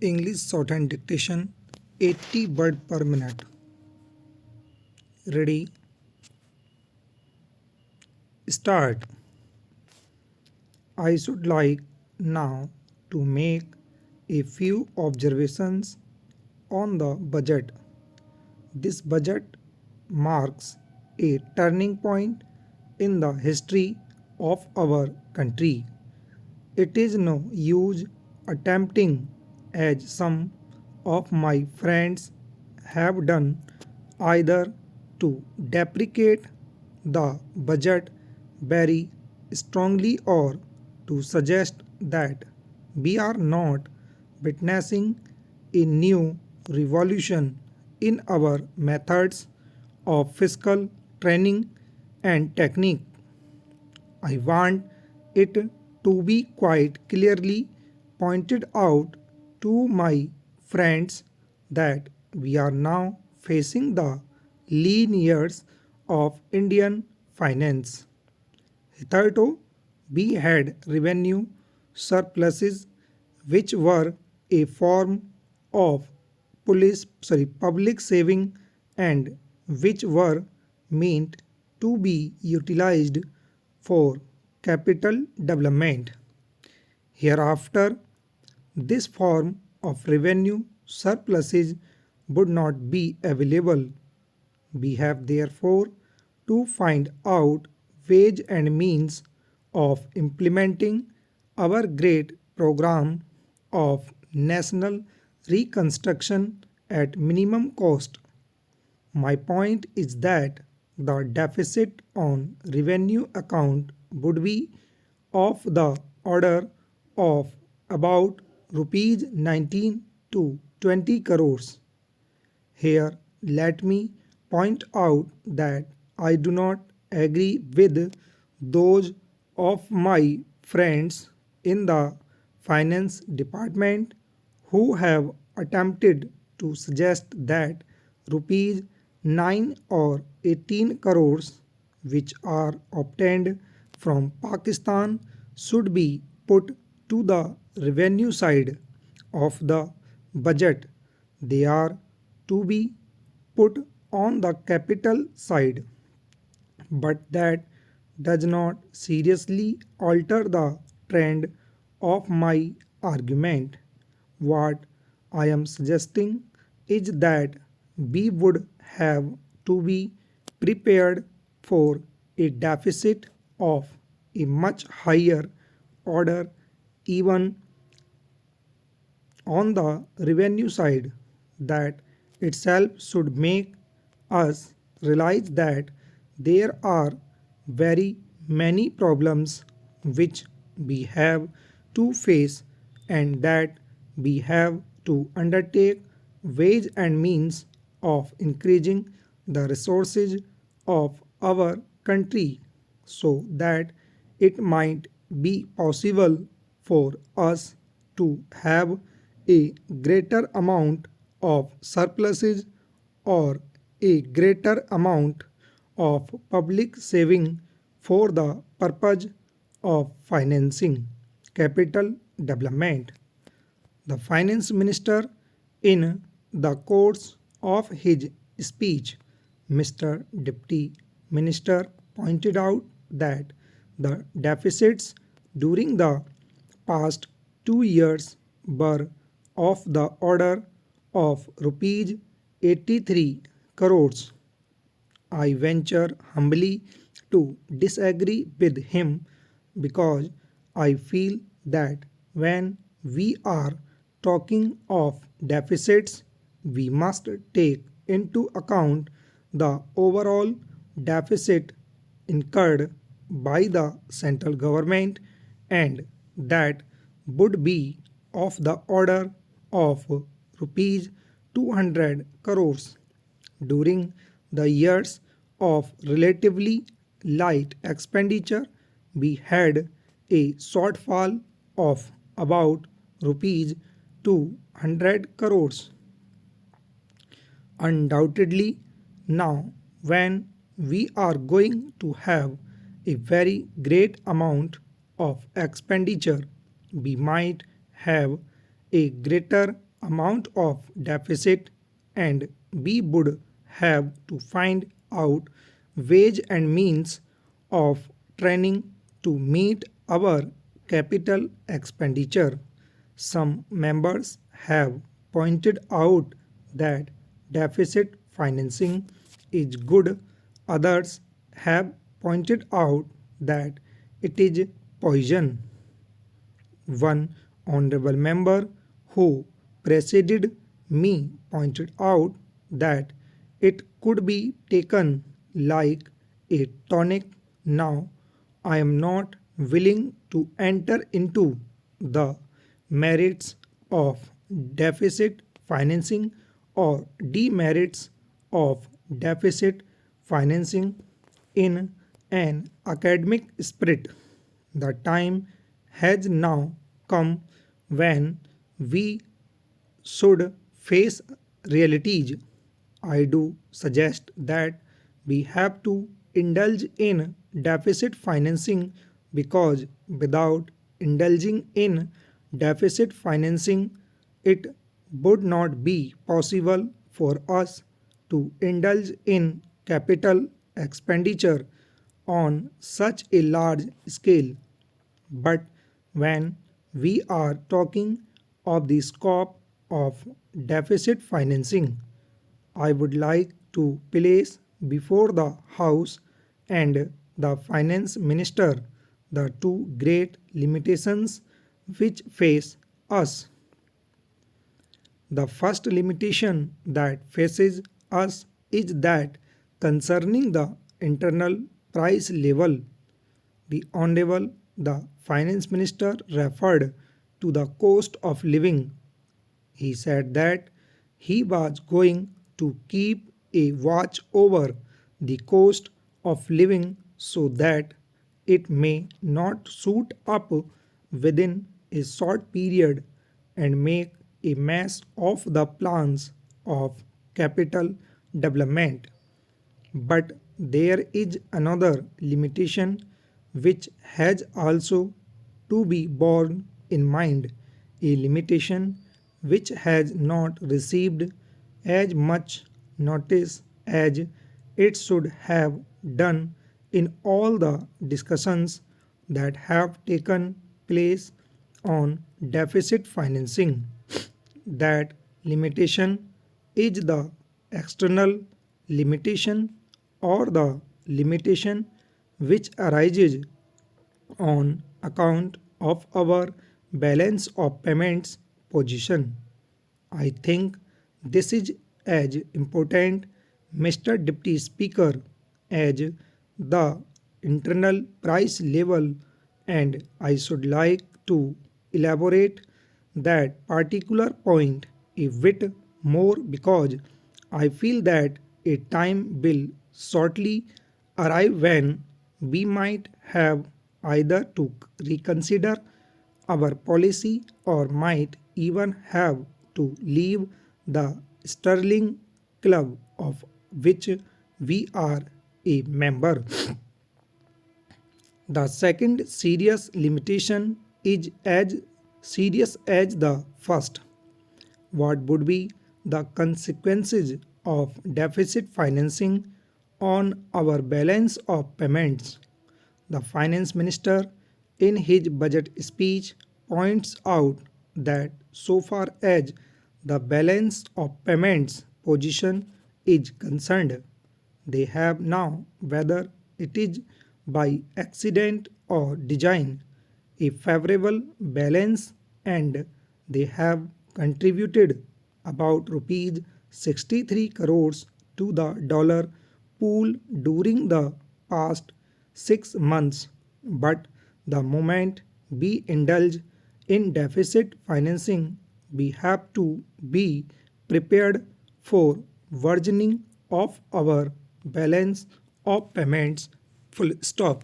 English shorthand dictation 80 word per minute. Ready? Start. I should like now to make a few observations on the budget. This budget marks a turning point in the history of our country. It is no use attempting, as some of my friends have done, either to deprecate the budget very strongly or to suggest that we are not witnessing a new revolution in our methods of fiscal training and technique. I want it to be quite clearly pointed out to my friends that we are now facing the lean years of Indian finance. Hitherto, we had revenue surpluses which were a form of public saving and which were meant to be utilized for capital development. Hereafter, this form of revenue surpluses would not be available. We have therefore to find out ways and means of implementing our great program of national reconstruction at minimum cost. My point is that the deficit on revenue account would be of the order of about rupees 19 to 20 crores. Here, let me point out that I do not agree with those of my friends in the finance department who have attempted to suggest that rupees 9 or 18 crores which are obtained from Pakistan should be put to the revenue side of the budget. They are to be put on the capital side, but that does not seriously alter the trend of my argument. What I am suggesting is that we would have to be prepared for a deficit of a much higher order even on the revenue side. That itself should make us realize that there are very many problems which we have to face and that we have to undertake ways and means of increasing the resources of our country so that it might be possible for us to have a greater amount of surpluses or a greater amount of public saving for the purpose of financing capital development. The finance minister, in the course of his speech, Mr. Deputy Minister pointed out that the deficits during the past 2 years were of the order of rupees 83 crores. I venture humbly to disagree with him because I feel that when we are talking of deficits, we must take into account the overall deficit incurred by the central government and that would be of the order of rupees 200 crores. During the years of relatively light expenditure, we had a shortfall of about rupees 200 crores. Undoubtedly, now when we are going to have a very great amount of expenditure, we might have a greater amount of deficit, and we would have to find out ways and means of training to meet our capital expenditure. Some members have pointed out that deficit financing is good, others have pointed out that it is poison. One honorable member who preceded me pointed out that it could be taken like a tonic. Now, I am not willing to enter into the merits of deficit financing or demerits of deficit financing in an academic spirit. The time has now come when we should face realities. I do suggest that we have to indulge in deficit financing because without indulging in deficit financing, it would not be possible for us to indulge in capital expenditure on such a large scale. But when we are talking of the scope of deficit financing, I would like to place before the House and the Finance Minister the two great limitations which face us. The first limitation that faces us is that concerning the internal price level, the Honorable the Finance Minister referred to the cost of living. He said that he was going to keep a watch over the cost of living so that it may not shoot up within a short period and make a mess of the plans of capital development. But there is another limitation which has also to be borne in mind, a limitation which has not received as much notice as it should have done in all the discussions that have taken place on deficit financing. That limitation is the external limitation or the limitation which arises on account of our balance of payments position. I think this is as important, Mr. Deputy Speaker, as the internal price level, and I should like to elaborate that particular point a bit more because I feel that a time will shortly arrive when we might have either to reconsider our policy or might even have to leave the sterling club of which we are a member. The second serious limitation is as serious as the first. What would be the consequences of deficit financing on our balance of payments? The finance minister, in his budget speech, points out that so far as the balance of payments position is concerned, they have now, whether it is by accident or design, a favorable balance and they have contributed about rupees 63 crores to the dollar pool during the past 6 months. But the moment we indulge in deficit financing, we have to be prepared for worsening of our balance of payments. Full stop.